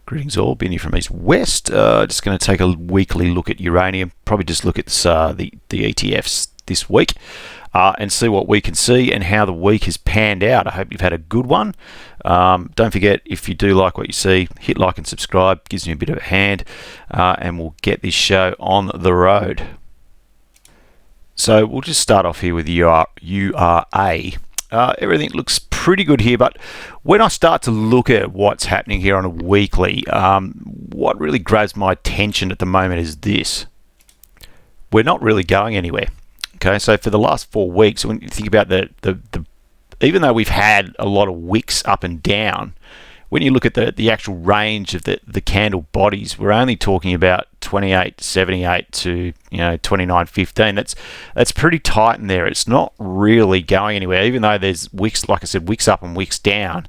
Greetings all, Benny from East West. Just going to take a weekly look at uranium, probably just look at the ETFs this week and see what we can see and how the week has panned out. I hope you've had a good one. Don't forget, if you do like what you see, hit like and subscribe, gives me a bit of a hand, and we'll get this show on the road. So we'll just start off here with URA. Everything looks pretty good here, but when I start to look at what's happening here on a weekly, what really grabs my attention at the moment is this. We're not really going anywhere. Okay, so for the last 4 weeks, when you think about the even though we've had a lot of wicks up and down, when you look at the actual range of the candle bodies, we're only talking about 28.78 to 29.15. That's pretty tight in there. It's not really going anywhere, even though there's wicks, like I said, wicks up and wicks down.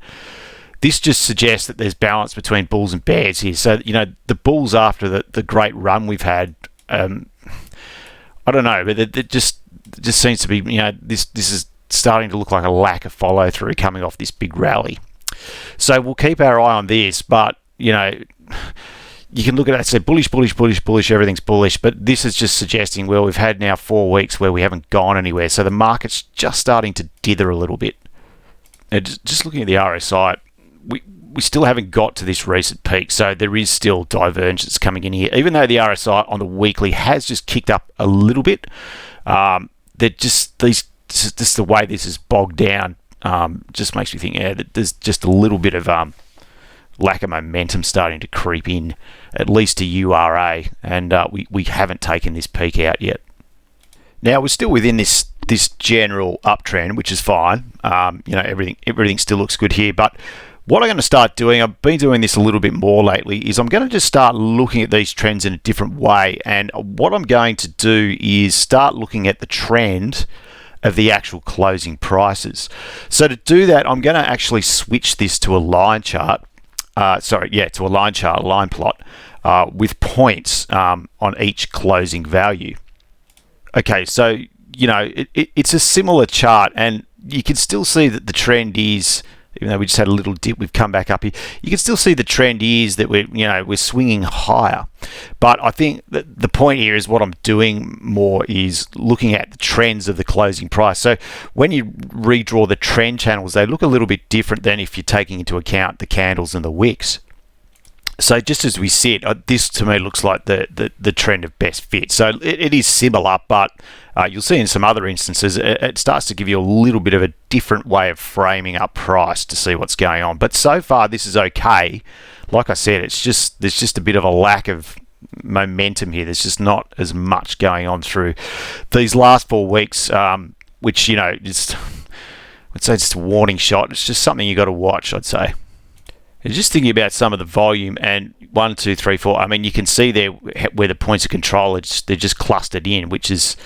This just suggests that there's balance between bulls and bears here. So the bulls, after the great run we've had, I don't know, but it just seems to be this is starting to look like a lack of follow through coming off this big rally. So we'll keep our eye on this, but you can look at it and say bullish, everything's bullish, but this is just suggesting, well, we've had now 4 weeks where we haven't gone anywhere, so the market's just starting to dither a little bit. And just looking at the RSI, we still haven't got to this recent peak, so there is still divergence coming in here. Even though the RSI on the weekly has just kicked up a little bit, they're just the way this is bogged down. Just makes me think, that there's just a little bit of lack of momentum starting to creep in, at least to URA, and we haven't taken this peak out yet. Now we're still within this general uptrend, which is fine. Everything still looks good here, but what I'm going to start doing, I've been doing this a little bit more lately, is I'm going to just start looking at these trends in a different way, and what I'm going to do is start looking at the trend of the actual closing prices. So to do that, I'm going to actually switch this to a line chart. To a line chart, line plot, with points on each closing value. Okay, so it's a similar chart, and you can still see that the trend is, even though we just had a little dip, we've come back up here. You can still see the trend is that we're swinging higher. But I think that the point here is what I'm doing more is looking at the trends of the closing price. So when you redraw the trend channels, they look a little bit different than if you're taking into account the candles and the wicks. So just as we see it, this to me looks like the trend of best fit. So it is similar, but you'll see in some other instances it starts to give you a little bit of a different way of framing up price to see what's going on. But so far this is okay. Like I said, there's just a bit of a lack of momentum here. There's just not as much going on through these last 4 weeks, which just I'd say just a warning shot. It's just something you got to watch, I'd say. And just thinking about some of the volume, and 1, 2, 3, 4. I mean, you can see there where the points of control they're just clustered in, which is,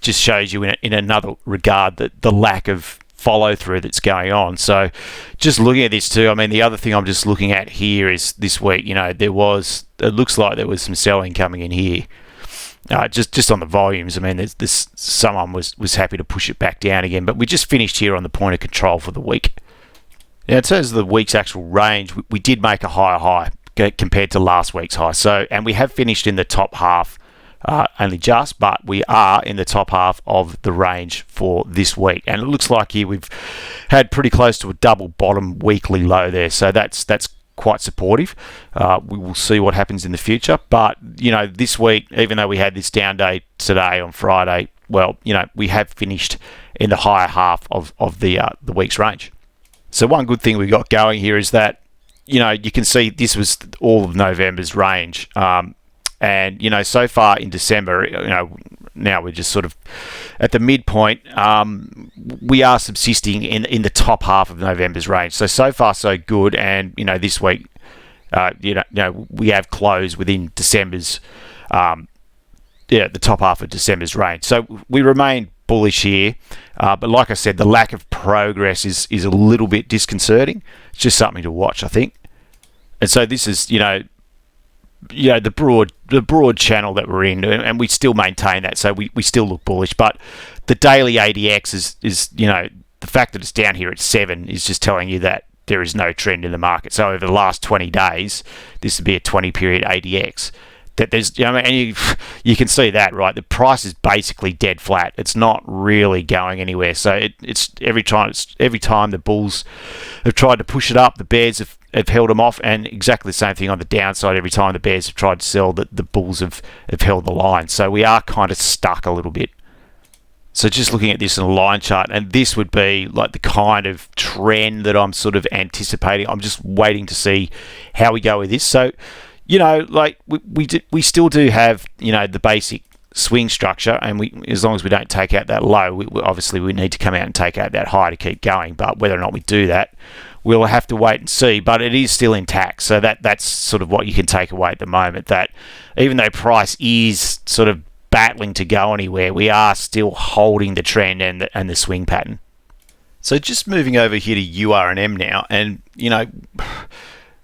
just shows you in another regard that the lack of follow through that's going on. So, just looking at this too. I mean, the other thing I'm just looking at here is this week. It looks like there was some selling coming in here. Just on the volumes. I mean, there's someone was happy to push it back down again, but we just finished here on the point of control for the week. Now, in terms of the week's actual range, we did make a higher high compared to last week's high. So, and we have finished in the top half, only just, but we are in the top half of the range for this week. And it looks like here we've had pretty close to a double bottom weekly low there. So that's quite supportive. We will see what happens in the future. But, this week, even though we had this down day today on Friday, well, we have finished in the higher half of the week's range. So one good thing we got going here is that, you can see this was all of November's range. And, so far in December, now we're just sort of at the midpoint. We are subsisting in the top half of November's range. So far so good. And, this week, we have closed within December's, the top half of December's range. So we remain bullish here, but like I said, the lack of progress is a little bit disconcerting. It's just something to watch, I think. And so this is the broad channel that we're in, and we still maintain that. So we still look bullish, but the daily ADX is the fact that it's down here at 7 is just telling you that there is no trend in the market. So over the last 20 days, this would be a 20 period ADX. That there's, and you can see that, right? The price is basically dead flat. It's not really going anywhere. So it's every time the bulls have tried to push it up, the bears have held them off, and exactly the same thing on the downside. Every time the bears have tried to sell, the bulls have held the line. So we are kind of stuck a little bit. So just looking at this in a line chart, and this would be like the kind of trend that I'm sort of anticipating. I'm just waiting to see how we go with this. So, like we still do have, the basic swing structure, and as long as we don't take out that low, obviously we need to come out and take out that high to keep going. But whether or not we do that, we'll have to wait and see. But it is still intact, so that's sort of what you can take away at the moment. That even though price is sort of battling to go anywhere, we are still holding the trend and the swing pattern. So just moving over here to URNM now, and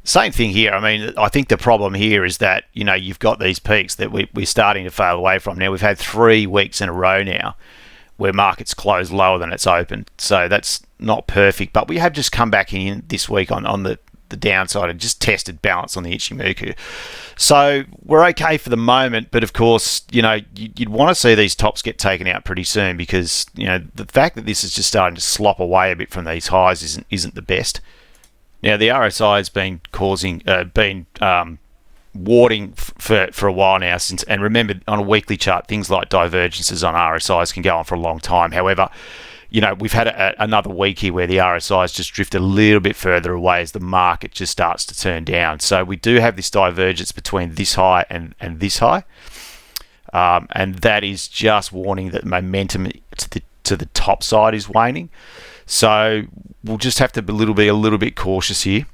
same thing here. I mean, I think the problem here is that, you've got these peaks that we're starting to fail away from. Now, we've had 3 weeks in a row now where markets close lower than it's opened. So that's not perfect. But we have just come back in this week on the downside and just tested balance on the Ichimoku. So we're okay for the moment. But, of course, you'd want to see these tops get taken out pretty soon because, the fact that this is just starting to slop away a bit from these highs isn't the best. Now, the RSI has been warding for a while now, and remember, on a weekly chart, things like divergences on RSIs can go on for a long time. However, we've had another week here where the RSIs just drift a little bit further away as the market just starts to turn down. So we do have this divergence between this high and this high, and that is just warning that momentum to the top side is waning. So we'll just have to be a little bit cautious here.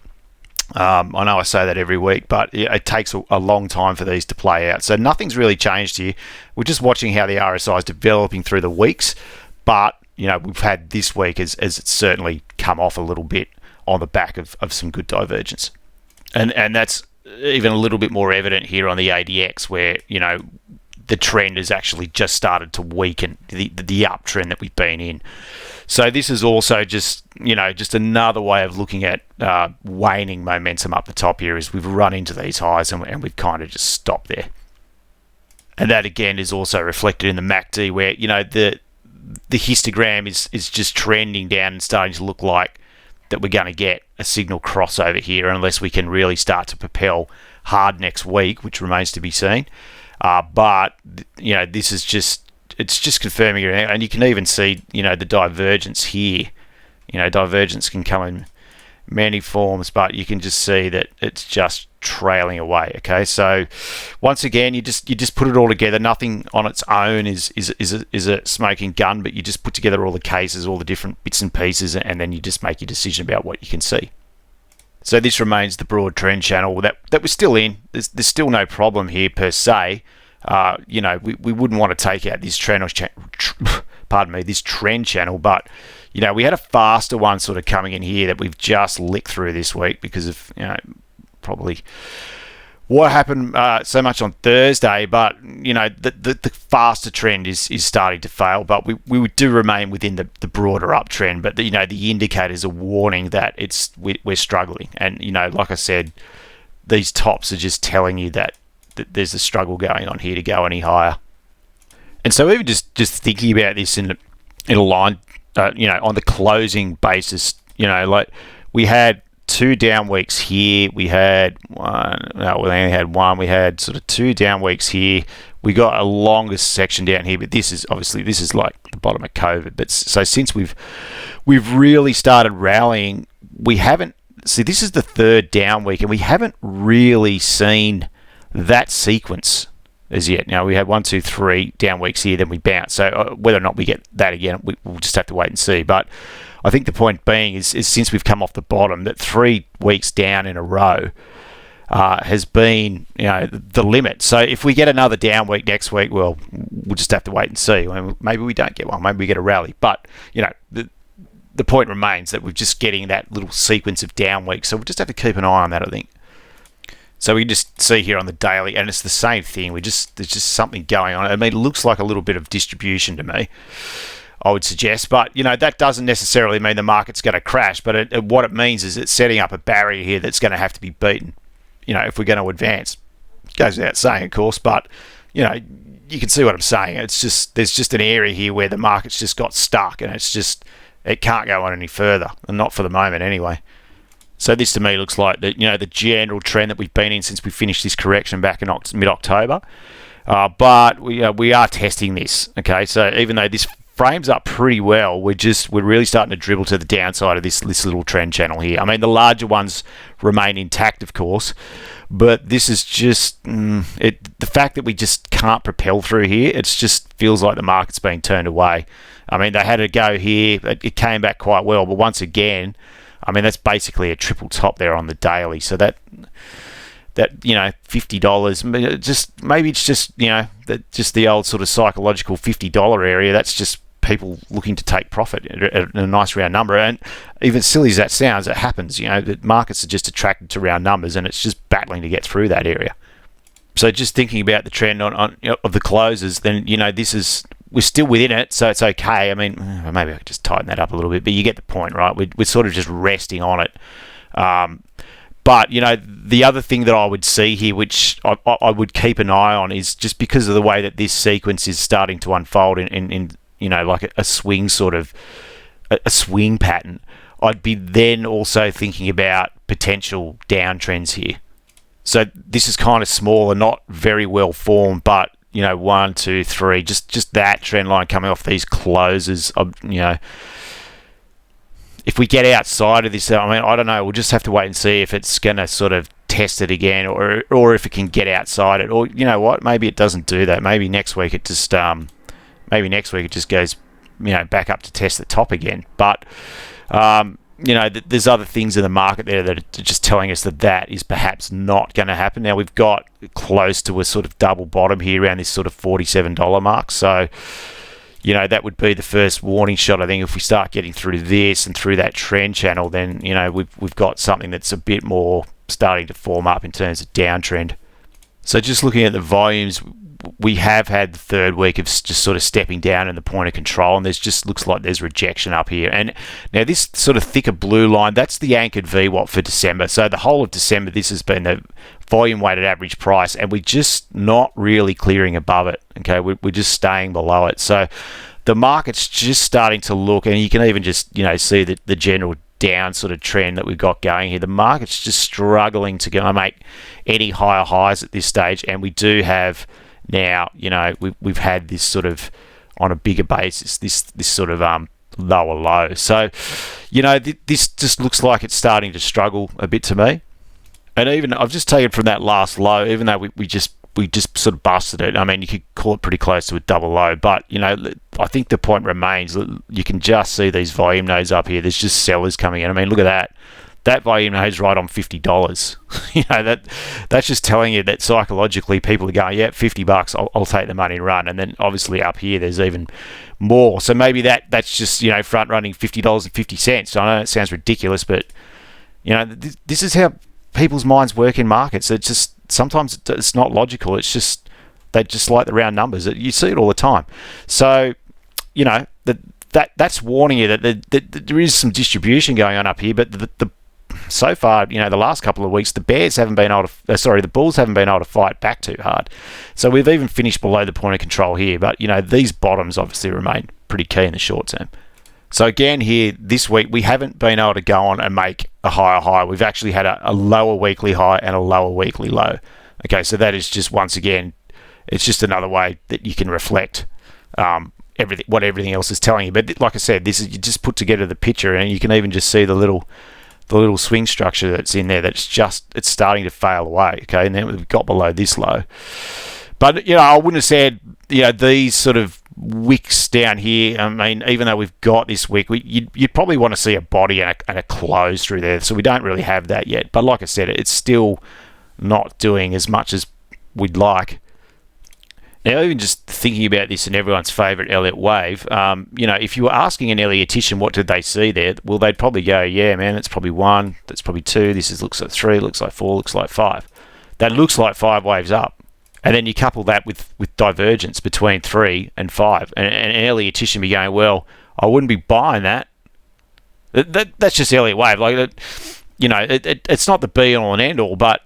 I know I say that every week, but it takes a long time for these to play out. So nothing's really changed here. We're just watching how the RSI is developing through the weeks. But, we've had this week as it's certainly come off a little bit on the back of some good divergence. And that's even a little bit more evident here on the ADX where, the trend has actually just started to weaken, the uptrend that we've been in. So this is also just another way of looking at waning momentum up the top here as we've run into these highs and we've kind of just stopped there. And that again is also reflected in the MACD where, the histogram is just trending down and starting to look like that we're going to get a signal crossover here unless we can really start to propel hard next week, which remains to be seen. But this is it's just confirming it, and you can even see the divergence here. Divergence can come in many forms, but you can just see that it's just trailing away. Okay, so once again, you just put it all together. Nothing on its own is a smoking gun, but you just put together all the cases, all the different bits and pieces, and then you just make your decision about what you can see. So this remains the broad trend channel that we're still in. There's still no problem here per se. We wouldn't want to take out this this trend channel, but we had a faster one sort of coming in here that we've just licked through this week because of probably what happened so much on Thursday. But the faster trend is starting to fail, but we do remain within the broader uptrend. But the indicators are warning that we're struggling, and like I said, these tops are just telling you that there's a struggle going on here to go any higher. And so even just thinking about this in a line, on the closing basis, like we had 2 down weeks here. We had one. No, we only had one. We had sort of 2 down weeks here. We got a longest section down here, but this is like the bottom of COVID. But so since we've really started rallying, we haven't. See, this is the 3rd down week, and we haven't really seen that sequence as yet. Now we had 1, 2, 3 down weeks here, then we bounce. So whether or not we get that again, we'll just have to wait and see. But I think the point being is since we've come off the bottom, that 3 weeks down in a row has been the limit. So if we get another down week next week, well, we'll just have to wait and see. Maybe we don't get one. Maybe we get a rally. But the point remains that we're just getting that little sequence of down weeks. So we'll just have to keep an eye on that, I think. So we just see here on the daily, and it's the same thing. There's just something going on. I mean, it looks like a little bit of distribution to me I would suggest. But, that doesn't necessarily mean the market's going to crash. But what it means is it's setting up a barrier here that's going to have to be beaten, if we're going to advance. Goes without saying, of course, but, you can see what I'm saying. It's just, there's just an area here where the market's just got stuck, and it can't go on any further, and not for the moment anyway. So this to me looks like the general trend that we've been in since we finished this correction back in mid-October. But we are testing this. Okay, so even though this frames up pretty well, we're really starting to dribble to the downside of this little trend channel here. I mean, the larger ones remain intact, of course, but this is just the fact that we just can't propel through here. It just feels like the market's being turned away. I mean, they had a go here. It came back quite well, but once again, I mean, that's basically a triple top there on the daily. So that $50, just maybe it's just just the old sort of psychological $50 area. That's just people looking to take profit at a nice round number. And even silly as that sounds, it happens. The markets are just attracted to round numbers, and it's just battling to get through that area. So just thinking about the trend on of the closes, then we're still within it, so it's okay. I mean, maybe I could just tighten that up a little bit, but you get the point, right? We're sort of just resting on it. But, the other thing that I would see here, which I would keep an eye on, is just because of the way that this sequence is starting to unfold in like a swing sort of, a swing pattern, I'd be then also thinking about potential downtrends here. So this is kind of small and not very well formed, but 1, 2, 3, just that trend line coming off these closes. If we get outside of this, I mean, I don't know. We'll just have to wait and see if it's going to sort of test it again, or if it can get outside it, or what? Maybe it doesn't do that. Maybe next week it just goes back up to test the top again. But there's other things in the market there that are just telling us that is perhaps not going to happen. Now, we've got close to a sort of double bottom here around this sort of $47 mark. So, that would be the first warning shot. I think if we start getting through this and through that trend channel, then, we've got something that's a bit more starting to form up in terms of downtrend. So just looking at the volumes, we have had the third week of just sort of stepping down in the point of control, and looks like there's rejection up here. And now this sort of thicker blue line, that's the anchored VWAP for December. So the whole of December, this has been the volume weighted average price, and we're just not really clearing above it. Okay, we're just staying below it. So the market's just starting to look, and you can even just see the general down sort of trend that we've got going here. The market's just struggling to make any higher highs at this stage, and we do have now, we've had this sort of, on a bigger basis, this sort of lower low. So, this just looks like it's starting to struggle a bit to me. And even I've just taken from that last low, even though we just sort of busted it. I mean, you could call it pretty close to a double low, but I think the point remains that you can just see these volume nodes up here. There's just sellers coming in. I mean, look at that. That volume node's right on $50. That's just telling you that psychologically people are going, yeah, $50, I'll take the money and run. And then obviously up here there's even more. So maybe that's just front running $50.50. I know it sounds ridiculous, but this is how people's minds work in markets. It's just sometimes it's not logical. It's just they just like the round numbers. You see it all the time. So that's warning you that there is some distribution going on up here, but the so far, the last couple of weeks, the Bulls haven't been able to fight back too hard. So we've even finished below the point of control here, but these bottoms obviously remain pretty key in the short term. So again here this week, we haven't been able to go on and make a higher high. We've actually had a lower weekly high and a lower weekly low. Okay, so that is just, once again, it's just another way that you can reflect what everything else is telling you. But like I said, this is, you just put together the picture, and you can even just see the little swing structure that's in there. It's starting to fail away. Okay, and then we've got below this low. But I wouldn't have said these sort of wicks down here. I mean, even though we've got this wick, you'd probably want to see a body and a close through there. So we don't really have that yet. But like I said, it's still not doing as much as we'd like. Now, even just thinking about this in everyone's favourite Elliott wave, if you were asking an Elliottician what did they see there, well, they'd probably go, yeah, man, it's probably 1, that's probably 2, looks like 3, looks like 4, looks like 5. That looks like 5 waves up. And then you couple that with divergence between 3 and 5, and Elliott Tishman be going, well, I wouldn't be buying that. That's just Elliott Wave. Like, it's not the be all and end all, but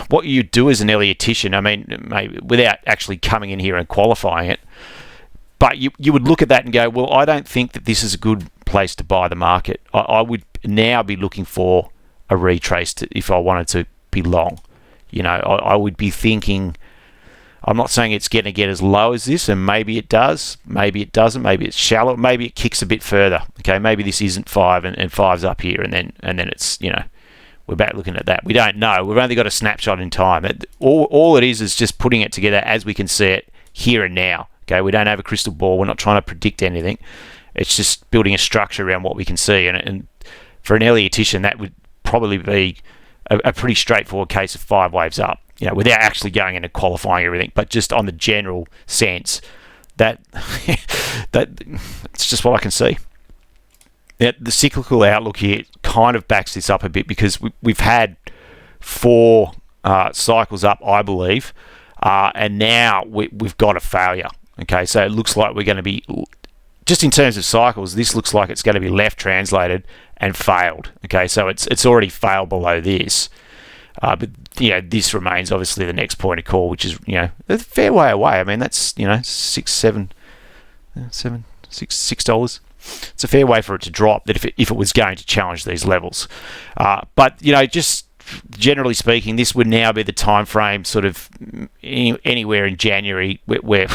what you do as an Elliott Tishman, I mean, maybe without actually coming in here and qualifying it, but you would look at that and go, well, I don't think that this is a good place to buy the market. I would now be looking for a retrace if I wanted to be long. I would be thinking, I'm not saying it's going to get as low as this, and maybe it does, maybe it doesn't, maybe it's shallow, maybe it kicks a bit further. Okay, maybe this isn't 5 and 5's up here, and then it's, we're back looking at that. We don't know. We've only got a snapshot in time. All it is just putting it together as we can see it here and now. Okay, we don't have a crystal ball. We're not trying to predict anything. It's just building a structure around what we can see, and for an Elliott Tishman, that would probably be a pretty straightforward case of 5 waves up. Without actually going in and qualifying everything, but just on the general sense that it's just what I can see. Now, the cyclical outlook here kind of backs this up a bit, because we've had 4 cycles up, I believe, and now we've got a failure. Okay, so it looks like we're going to be, just in terms of cycles, this looks like it's going to be left translated and failed. Okay, so it's already failed below this. But this remains obviously the next point of call, which is a fair way away. I mean, that's $6 It's a fair way for it to drop. That if it was going to challenge these levels, but just generally speaking, this would now be the time frame, sort of anywhere in January, where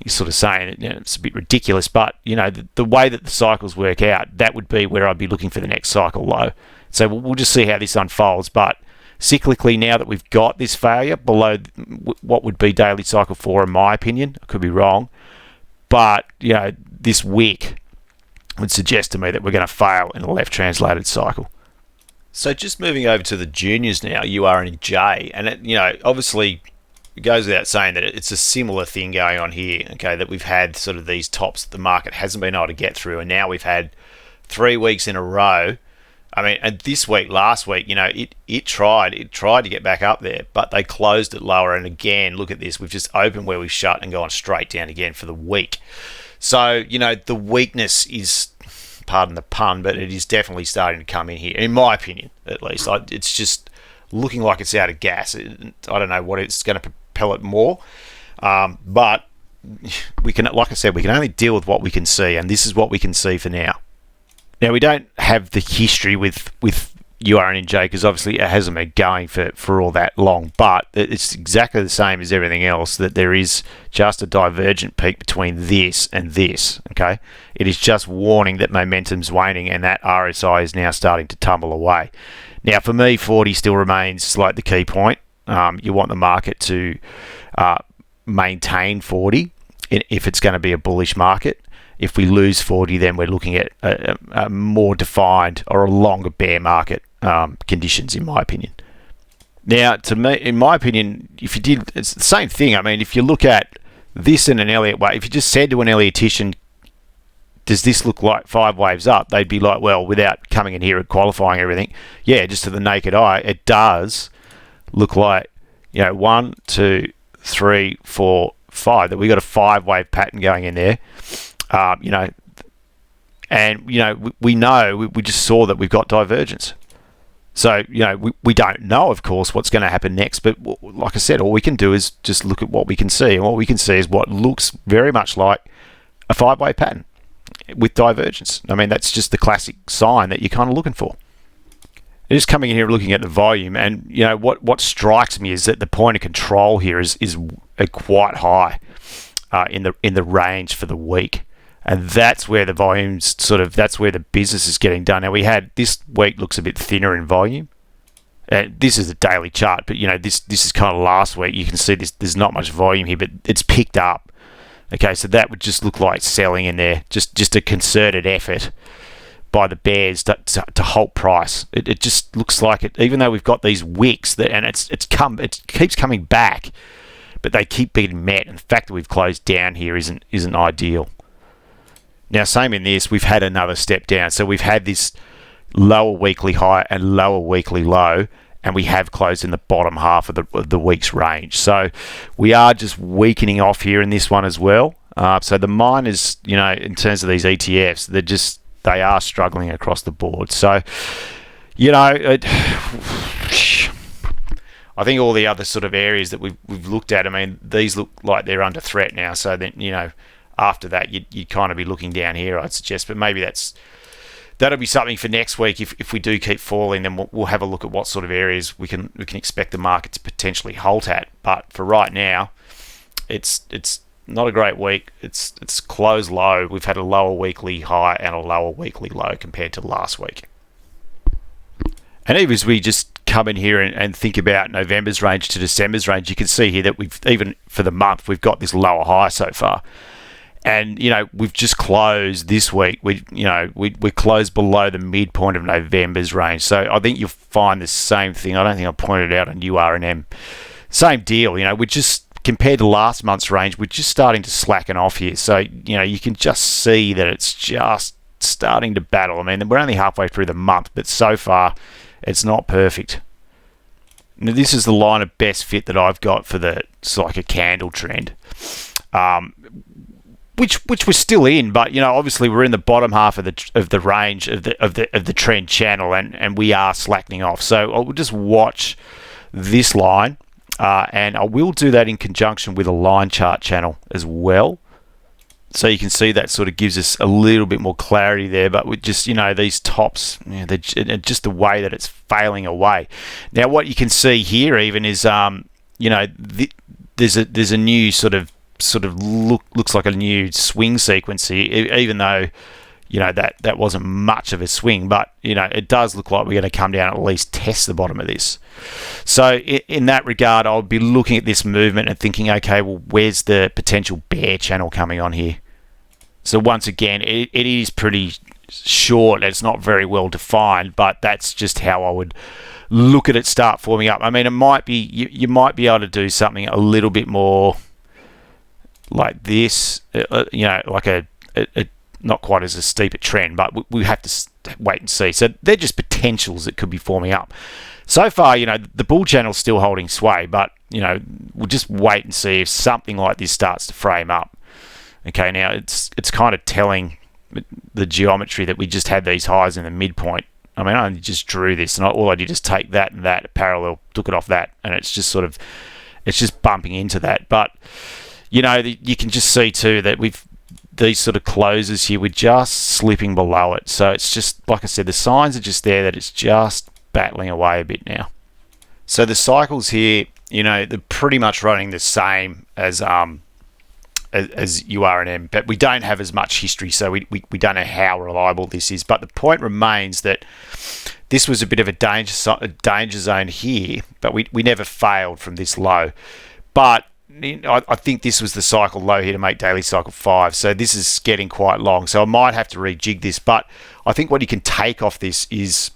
you're sort of saying it's a bit ridiculous, but the way that the cycles work out, that would be where I'd be looking for the next cycle low. So we'll just see how this unfolds, but cyclically, now that we've got this failure below what would be daily cycle 4, in my opinion, I could be wrong, but this wick would suggest to me that we're going to fail in a left translated cycle. So just moving over to the juniors now, URNJ, and it, obviously it goes without saying that it's a similar thing going on here. Okay, that we've had sort of these tops that the market hasn't been able to get through, and now we've had 3 weeks in a row. I mean, and this week, last week, it tried to get back up there, but they closed it lower. And again, look at this. We've just opened where we shut and gone straight down again for the week. So, the weakness is, pardon the pun, but it is definitely starting to come in here, in my opinion, at least. It's just looking like it's out of gas. I don't know what it's going to propel it more, but we can, like I said, we can only deal with what we can see, and this is what we can see for now. Now, we don't have the history with URNJ, because obviously it hasn't been going for all that long, but it's exactly the same as everything else, that there is just a divergent peak between this and this. Okay, it is just warning that momentum's waning and that RSI is now starting to tumble away. Now, for me, 40 still remains like the key point. You want the market to maintain 40 if it's going to be a bullish market. If we lose 40, then we're looking at a more defined or a longer bear market conditions, in my opinion. Now, to me, in my opinion, it's the same thing. I mean, if you look at this in an Elliott wave, if you just said to an Elliott Tishman, does this look like 5 waves up? They'd be like, well, without coming in here and qualifying everything, yeah, just to the naked eye, it does look like 1, 2, 3, 4, 5. That we got a 5-wave pattern going in there. We just saw that we've got divergence. So, we don't know, of course, what's going to happen next. But like I said, all we can do is just look at what we can see. And what we can see is what looks very much like a 5-wave pattern with divergence. I mean, that's just the classic sign that you're kind of looking for. And just coming in here and looking at the volume, and what strikes me is that the point of control here is quite high in the range for the week. And that's where the volume's that's where the business is getting done. Now, we had this week looks a bit thinner in volume. This is a daily chart, but this is kind of last week. You can see there's not much volume here, but it's picked up. Okay, so that would just look like selling in there, just a concerted effort by the bears to halt price. It just looks like it, even though we've got these wicks and it keeps coming back, but they keep being met. And the fact that we've closed down here isn't ideal. Now, same in this, we've had another step down. So we've had this lower weekly high and lower weekly low, and we have closed in the bottom half of the week's range. So we are just weakening off here in this one as well. So the miners, in terms of these ETFs, they are struggling across the board. So, I think all the other sort of areas that we've looked at, I mean, these look like they're under threat now. So then, after that, you'd kind of be looking down here, I'd suggest. But maybe that'll be something for next week. If we do keep falling, then we'll have a look at what sort of areas we can expect the market to potentially halt at. But for right now, it's not a great week. It's closed low. We've had a lower weekly high and a lower weekly low compared to last week. And even as we just come in here and think about November's range to December's range, you can see here that even for the month, we've got this lower high so far. And, we've just closed this week. We closed below the midpoint of November's range. So I think you'll find the same thing. I don't think I pointed out on URNM. Same deal. We're just, compared to last month's range, we're just starting to slacken off here. So, you can just see that it's just starting to battle. I mean, we're only halfway through the month, but so far, it's not perfect. Now, this is the line of best fit that I've got for it's like a candle trend, which we're still in, but obviously we're in the bottom half of the range of the trend channel, and we are slackening off. So I'll just watch this line, and I will do that in conjunction with a line chart channel as well. So you can see that sort of gives us a little bit more clarity there, but with just, these tops, just the way that it's failing away. Now, what you can see here even is, there's a new sort of looks like a new swing sequence here, even though, that wasn't much of a swing, but, it does look like we're going to come down and at least test the bottom of this. So in that regard, I'll be looking at this movement and thinking, okay, well, where's the potential bear channel coming on here? So once again, it is pretty short. It's not very well defined, but that's just how I would look at it start forming up. I mean, it might be, you might be able to do something a little bit more like this, like a not quite as steep a trend, but we have to wait and see. So they're just potentials that could be forming up. So far, the bull channel's still holding sway, but, we'll just wait and see if something like this starts to frame up. Okay, now it's kind of telling the geometry that we just had these highs in the midpoint. I mean, I only just drew this, and all I did is take that and that parallel, took it off that, and it's just it's just bumping into that. But, you can just see too that these sort of closes here, we're just slipping below it. So it's just, like I said, the signs are just there that it's just battling away a bit now. So the cycles here, they're pretty much running the same as URNM, but we don't have as much history, so we don't know how reliable this is. But the point remains that this was a bit of a danger zone here, but we never failed from this low. But I think this was the cycle low here to make daily cycle 5, so this is getting quite long. So I might have to rejig this, but I think what you can take off this is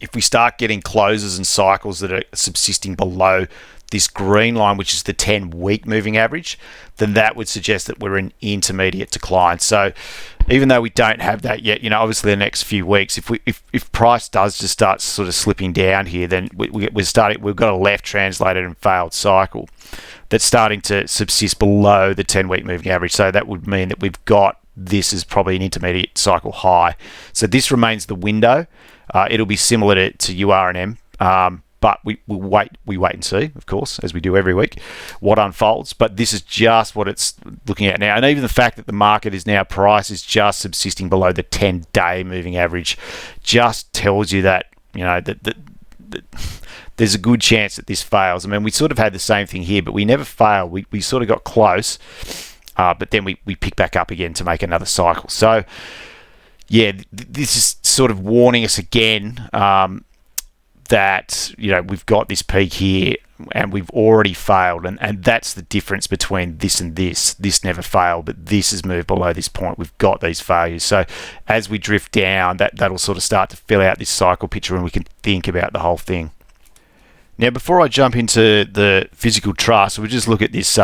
if we start getting closes and cycles that are subsisting below this green line, which is the 10-week moving average, then that would suggest that we're in intermediate decline. So even though we don't have that yet, obviously the next few weeks, if price does just start sort of slipping down here, then we've got a left translated and failed cycle that's starting to subsist below the 10-week moving average. So that would mean that we've got this is probably an intermediate cycle high. So this remains the window. It'll be similar to URNM. But we wait and see, of course, as we do every week, what unfolds. But this is just what it's looking at now. And even the fact that the market is now, price is just subsisting below the 10-day moving average, just tells you that, that there's a good chance that this fails. I mean, we sort of had the same thing here, but we never failed. We sort of got close, but then we pick back up again to make another cycle. So, yeah, this is sort of warning us again that we've got this peak here and we've already failed, and that's the difference between this and this never failed, but this has moved below this point. We've got these failures, so as we drift down, that'll sort of start to fill out this cycle picture and we can think about the whole thing. Now, before I jump into the physical trust, we'll just look at this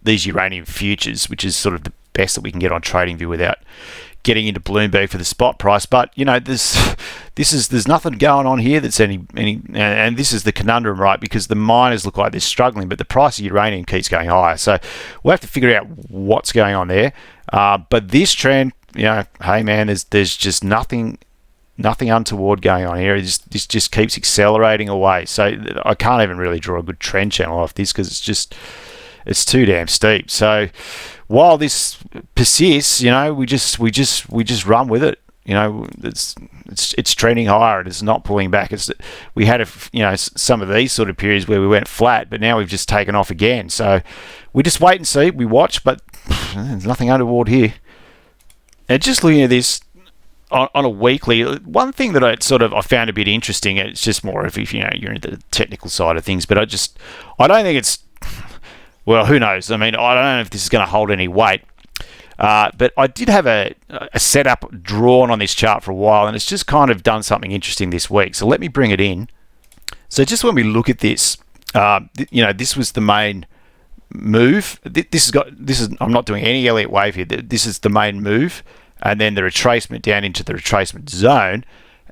these uranium futures, which is sort of the best that we can get on TradingView without getting into Bloomberg for the spot price. But there's nothing going on here that's any, and this is the conundrum, right? Because the miners look like they're struggling, but the price of uranium keeps going higher. So we'll have to figure out what's going on there. But this trend, hey man, there's just nothing untoward going on here. This just keeps accelerating away. So I can't even really draw a good trend channel off this because it's too damn steep. So while this persists, we just run with it. It's trending higher and it's not pulling back. We had some of these sort of periods where we went flat, but now we've just taken off again. So we just wait and see. We watch, but there's nothing untoward here. And just looking at this on a weekly, one thing that I found a bit interesting. It's just more if you're into the technical side of things, but I don't think it's. Well, who knows? I mean, I don't know if this is going to hold any weight. But I did have a setup drawn on this chart for a while, and it's just kind of done something interesting this week. So let me bring it in. So when we look at this, this was the main move. I'm not doing any Elliott wave here. This is the main move, and then the retracement down into the retracement zone,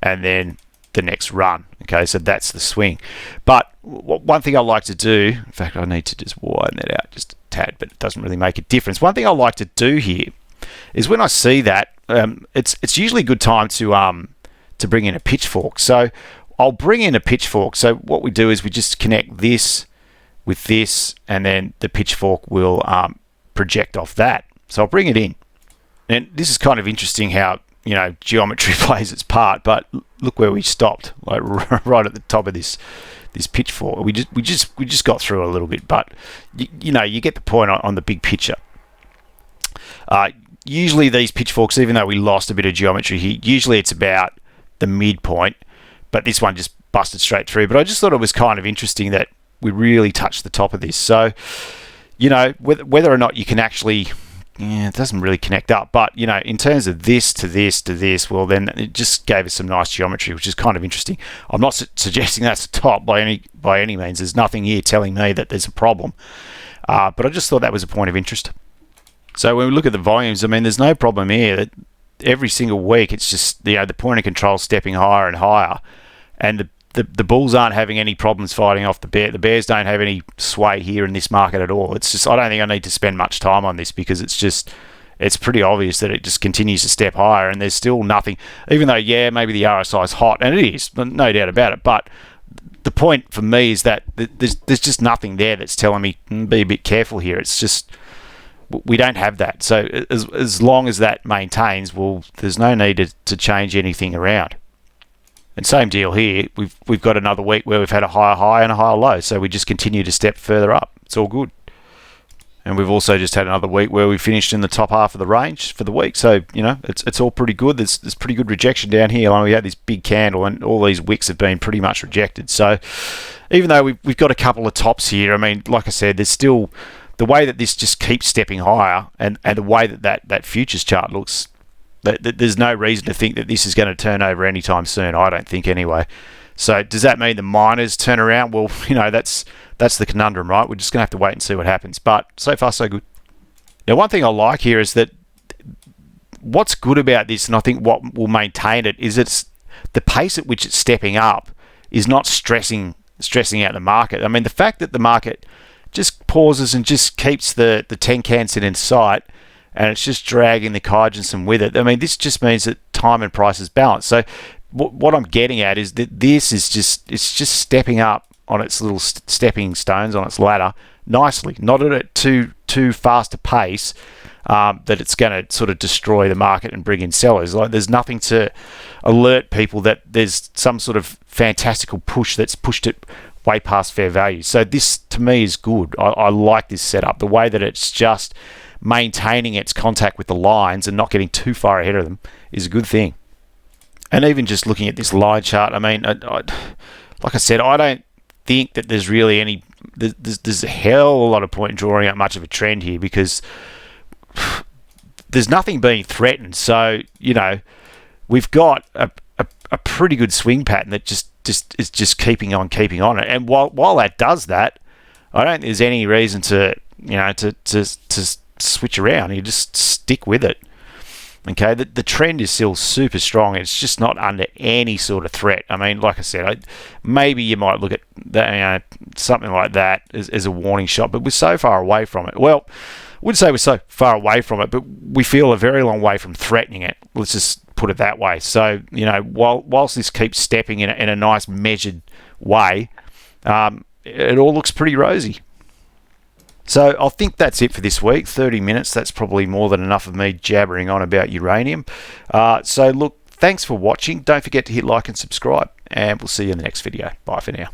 and then the next run. Okay, so that's the swing. But one thing I like to do, in fact, I need to just widen that out just a tad, but it doesn't really make a difference. One thing I like to do here is when I see that, it's usually a good time to bring in a pitchfork. So I'll bring in a pitchfork. So what we do is we just connect this with this, and then the pitchfork will project off that. So I'll bring it in. And this is kind of interesting how geometry plays its part, but look where we stopped, like right at the top of this pitchfork. We just got through a little bit, but you get the point on the big picture. Usually these pitchforks, even though we lost a bit of geometry here, usually it's about the midpoint, but this one just busted straight through. But I just thought it was kind of interesting that we really touched the top of this. So whether or not you can actually. Yeah, it doesn't really connect up, but in terms of this to this to this, well, then it just gave us some nice geometry, which is kind of interesting. I'm not suggesting that's the top by any means. There's nothing here telling me that there's a problem, but I just thought that was a point of interest. So when we look at the volumes, I mean, there's no problem here. That every single week, it's just the point of control stepping higher and higher, and the bulls aren't having any problems fighting off the bear. The bears don't have any sway here in this market at all. It's just, I don't think I need to spend much time on this because it's pretty obvious that it just continues to step higher, and there's still nothing, even though, maybe the RSI is hot, and it is, no doubt about it. But the point for me is that there's just nothing there that's telling me be a bit careful here. It's just, we don't have that. So as long as that maintains, well, there's no need to change anything around. And same deal here. We've got another week where we've had a higher high and a higher low, so we just continue to step further up. It's all good. And we've also just had another week where we finished in the top half of the range for the week. So it's all pretty good. There's pretty good rejection down here. Like we had this big candle, and all these wicks have been pretty much rejected. So even though we've got a couple of tops here, I mean, like I said, there's still the way that this just keeps stepping higher, and the way that futures chart looks. There's no reason to think that this is going to turn over anytime soon. I don't think anyway. So does that mean the miners turn around? Well, that's the conundrum, right? We're just going to have to wait and see what happens. But so far, so good. Now, one thing I like here is that what's good about this, and I think what will maintain it, is it's the pace at which it's stepping up is not stressing out the market. I mean, the fact that the market just pauses and just keeps the 10 cans in sight, and it's just dragging the Kaijensen with it. I mean, this just means that time and price is balanced. So what I'm getting at is that this is it's just stepping up on its little stepping stones on its ladder nicely, not at it too fast a pace that it's going to sort of destroy the market and bring in sellers. Like there's nothing to alert people that there's some sort of fantastical push that's pushed it way past fair value. So this to me is good. I like this setup. The way that it's just maintaining its contact with the lines and not getting too far ahead of them is a good thing. And even just looking at this line chart, I mean, like I said, I don't think that there's really any. There's a hell of a lot of point in drawing out much of a trend here because there's nothing being threatened. So we've got a pretty good swing pattern that just is just keeping on. And while that does that, I don't think there's any reason to to switch around. You just stick with it. Okay, the trend is still super strong. It's just not under any sort of threat. I mean, like I said, maybe you might look at that, something like that as a warning shot, but we're so far away from it. Well, I wouldn't say we're so far away from it, but we feel a very long way from threatening it. Let's just put it that way. So, whilst this keeps stepping in a nice measured way, it all looks pretty rosy. So I think that's it for this week. 30 minutes, that's probably more than enough of me jabbering on about uranium. So look, thanks for watching. Don't forget to hit like and subscribe, and we'll see you in the next video. Bye for now.